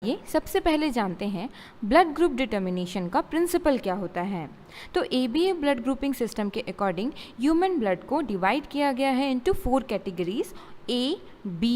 ये सबसे पहले जानते हैं ब्लड ग्रुप डिटर्मिनेशन का प्रिंसिपल क्या होता है। तो ABA ब्लड ग्रुपिंग सिस्टम के अकॉर्डिंग ह्यूमन ब्लड को डिवाइड किया गया है into 4 categories A, B,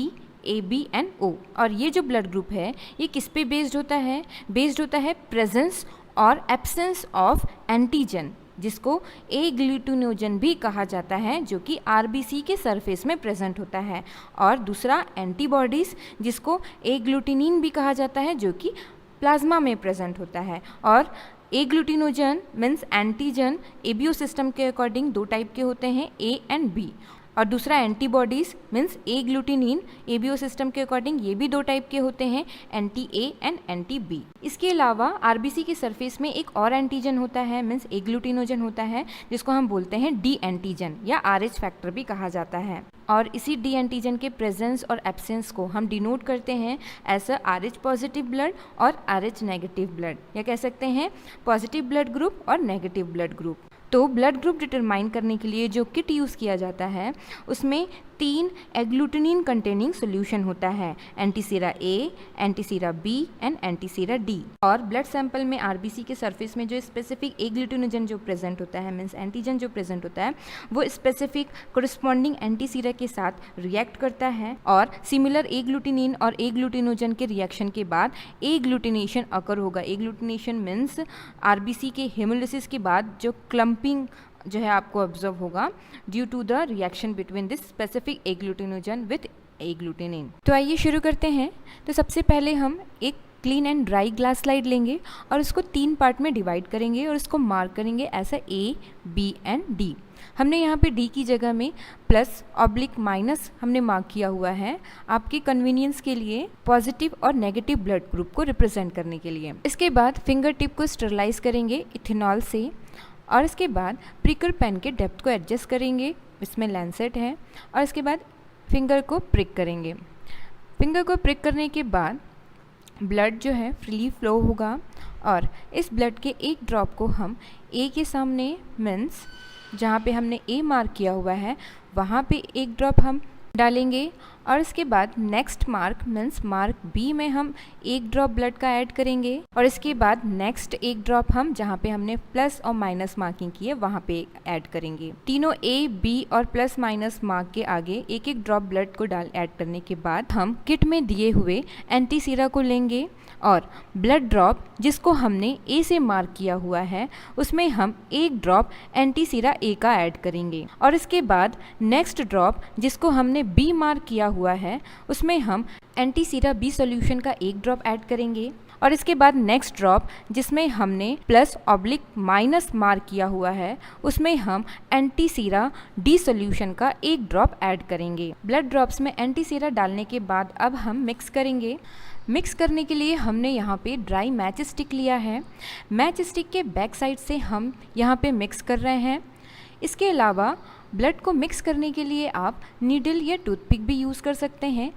AB and O। और ये जो ब्लड ग्रुप है ये किस पे बेस्ड होता है प्रेजेंस और एब्सेंस ऑफ एंटीजन, जिसको ए ग्लूटिनोजन भी कहा जाता है, जो कि आरबीसी के सरफेस में प्रेजेंट होता है। और दूसरा एंटीबॉडीज़, जिसको ए ग्लूटिनिन भी कहा जाता है, जो कि प्लाज्मा में प्रेजेंट होता है। और agglutinogen means antigen ABO system के अकॉर्डिंग 2 टाइप के होते हैं, ए एंड बी। और दूसरा antibodies means agglutinin ABO system के अकॉर्डिंग ये भी 2 टाइप के होते हैं, anti A and anti B. इसके अलावा आरबीसी के सरफेस में एक और एंटीजन होता है मीन्स ए ग्लूटिनोजन होता है, जिसको हम बोलते हैं डी एंटीजन या आरएच फैक्टर भी कहा जाता है। और इसी डी एंटीजन के प्रेजेंस और एब्सेंस को हम डिनोट करते हैं एज RH पॉजिटिव ब्लड और RH नेगेटिव ब्लड, या कह सकते हैं पॉजिटिव ब्लड ग्रुप और नेगेटिव ब्लड ग्रुप। तो ब्लड ग्रुप डिटरमाइन करने के लिए जो किट यूज़ किया जाता है उसमें 3 एग्लूटिनिन कंटेनिंग सोल्यूशन होता है, antisera A, antisera B and antisera D। और ब्लड सैंपल में आरबीसी के सरफेस में जो स्पेसिफिक एग्लूटिनोजन जो प्रेजेंट होता है मीन्स एंटीजन जो प्रेजेंट होता है वो स्पेसिफिक कोरिस्पॉन्डिंग एंटीसीरा के साथ रिएक्ट करता है। और सिमिलर एग्लूटिनिन और एग्लूटिनोजन के रिएक्शन के बाद एग्लूटिनेशन अकर होगा। एग्लूटिनेशन मीन्स आरबीसी के हेमोलिसिस के बाद जो क्लम्पिंग जो है आपको ऑब्जर्व होगा due to the reaction between this specific agglutinogen with agglutinin. तो आइए शुरू करते हैं। तो सबसे पहले हम एक clean and dry glass slide लेंगे और उसको 3 पार्ट में डिवाइड करेंगे और उसको मार्क करेंगे ऐसा A, B एंड D। हमने यहाँ पे D की जगह में +/- हमने मार्क किया हुआ है आपके कन्वीनियंस के लिए, पॉजिटिव और नेगेटिव ब्लड ग्रुप को रिप्रेजेंट करने के लिए। इसके बाद फिंगर टिप को स्टरलाइज करेंगे इथेनॉल से और इसके बाद प्रिकर पेन के डेप्थ को एडजस्ट करेंगे, इसमें लैंसेट है। और इसके बाद फिंगर को प्रिक करेंगे। फिंगर को प्रिक करने के बाद ब्लड जो है फ्रीली फ्लो होगा और इस ब्लड के एक ड्रॉप को हम ए के सामने मीन्स जहाँ पे हमने ए मार्क किया हुआ है वहाँ पे एक ड्रॉप हम डालेंगे। और इसके बाद next mark means mark B में हम एक ड्रॉप ब्लड का ऐड करेंगे। और इसके बाद नेक्स्ट एक ड्रॉप हम जहाँ पे हमने प्लस और माइनस मार्किंग की है वहाँ पे ऐड करेंगे। तीनों ए, बी और प्लस माइनस मार्क के आगे एक एक ड्रॉप ब्लड को ऐड करने के बाद हम किट में दिए हुए एंटीसीरा को लेंगे और ब्लड ड्रॉप जिसको हमने ए से मार्क किया हुआ है उसमें हम एक ड्रॉप एंटीसीरा ए का ऐड करेंगे। और इसके बाद नेक्स्ट ड्रॉप जिसको हमने बी मार्क किया हुआ है उसमें हम एंटीसीरा बी सॉल्यूशन का एक ड्रॉप ऐड करेंगे। और इसके बाद नेक्स्ट ड्रॉप जिसमें हमने +/- मार्क किया हुआ है उसमें हम एंटीसीरा डी सॉल्यूशन का एक ड्रॉप ऐड करेंगे। ब्लड ड्रॉप्स में एंटीसीरा डालने के बाद अब हम मिक्स करेंगे। मिक्स करने के लिए हमने यहाँ पे ड्राई मैच स्टिक लिया है। मैच स्टिक के बैक साइड से हम यहाँ पे मिक्स कर रहे हैं। इसके अलावा ब्लड को मिक्स करने के लिए आप नीडल या टूथपिक भी यूज़ कर सकते हैं।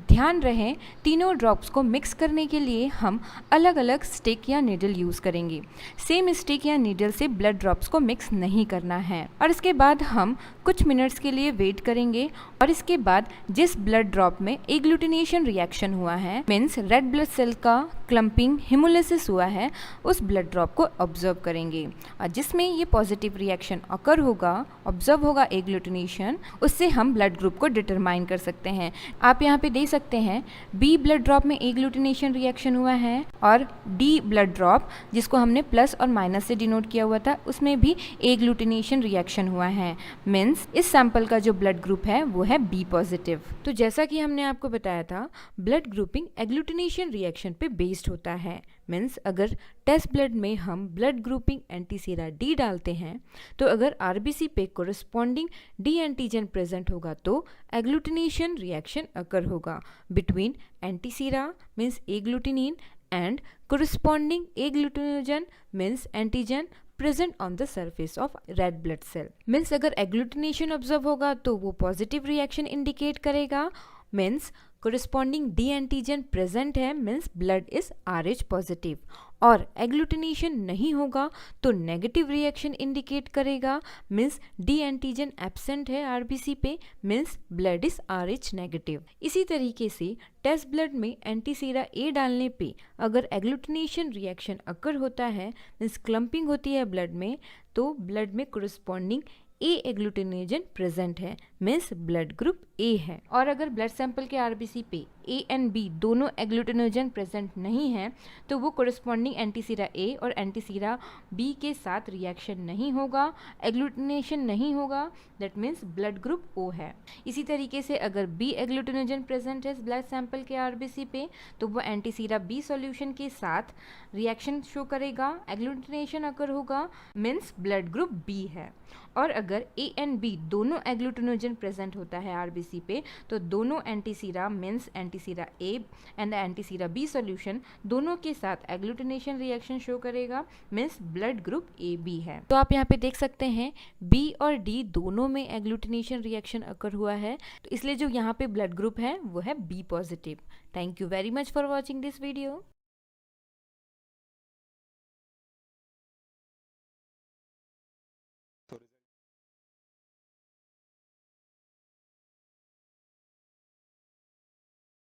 ध्यान रहे तीनों ड्रॉप्स को मिक्स करने के लिए हम अलग अलग स्टिक या नीडल यूज़ करेंगे। सेम स्टिक या नीडल से ब्लड ड्रॉप्स को मिक्स नहीं करना है। और इसके बाद हम कुछ मिनट्स के लिए वेट करेंगे। और इसके बाद जिस ब्लड ड्रॉप में एग्लूटिनेशन रिएक्शन हुआ है मीन्स रेड ब्लड सेल का क्लम्पिंग हेमोलिसिस हुआ है उस ब्लड ड्रॉप को ऑब्जर्व करेंगे। और जिसमें ये पॉजिटिव रिएक्शन अकर होगा, ऑब्जर्व होगा एग्लूटिनेशन, उससे हम ब्लड ग्रुप को डिटरमाइन कर सकते हैं। आप यहाँ पे देख सकते हैं बी ब्लड ड्रॉप में एग्लूटिनेशन रिएक्शन हुआ है और डी ब्लड ड्रॉप जिसको हमने प्लस और माइनस से डिनोट किया हुआ था उसमें भी एग्लूटिनेशन रिएक्शन हुआ है। मीन्स इस सैंपल का जो ब्लड ग्रुप है वो है बी पॉजिटिव। तो जैसा कि हमने आपको बताया था ब्लड ग्रुपिंग एग्लूटिनेशन रिएक्शन पे बेस्ड होता है। मीन्स अगर टेस्ट ब्लड में हम ब्लड ग्रुपिंग एंटीसीरा डी डालते हैं तो अगर आरबीसी पे कोरिस्पॉन्डिंग डी एंटीजन प्रेजेंट होगा तो एग्लूटिनेशन रिएक्शन अकर होगा between antisera means agglutinin and corresponding agglutinogen means antigen present on the surface of red blood cell. Means अगर एग्लूटिनेशन ऑब्जर्व होगा तो वो पॉजिटिव रिएक्शन इंडिकेट करेगा। Means corresponding D antigen present है means blood is RH positive, और agglutination नहीं होगा तो नेगेटिव रिएक्शन इंडिकेट करेगा मीन्स डी एंटीजन एब्सेंट है आरबीसी पे means blood is RH negative. इसी तरीके से टेस्ट ब्लड में एंटीसीरा ए डालने पे अगर एग्लूटिनेशन रिएक्शन अकर होता है मीन्स क्लम्पिंग होती है ब्लड में, तो ब्लड में कोरिस्पॉन्डिंग ए एग्लूटिनेजन प्रेजेंट है मीन्स ब्लड ग्रुप ए है। और अगर ब्लड सैंपल के आरबीसी पे ए एंड बी दोनों एग्लूटिनोजन प्रेजेंट नहीं है तो वो कोरिस्पॉन्डिंग एंटीसीरा ए और एंटीसीरा बी के साथ रिएक्शन नहीं होगा, एग्लूटिनेशन नहीं होगा, that means blood group O है। इसी तरीके से अगर बी एग्लूटिनोजन प्रेजेंट है ब्लड सैंपल के आरबीसी पे तो वो एंटीसीरा बी सॉल्यूशन के साथ रिएक्शन शो करेगा, एग्लूटिनेशन अकर होगा मीन्स ब्लड ग्रुप बी है। और अगर ए एंड बी दोनों एग्लूटिनोजन प्रेजेंट होता है आरबीसी पे तो दोनों antisera means antisera A and the antisera B solution दोनों के साथ एग्लूटिनेशन रिएक्शन शो करेगा means blood group A B है। तो आप यहाँ पे देख सकते हैं बी और डी दोनों में एग्लूटिनेशन रिएक्शन अकर हुआ है, तो इसलिए जो यहाँ पे ब्लड ग्रुप है वो है B positive. Thank you very much for watching this video.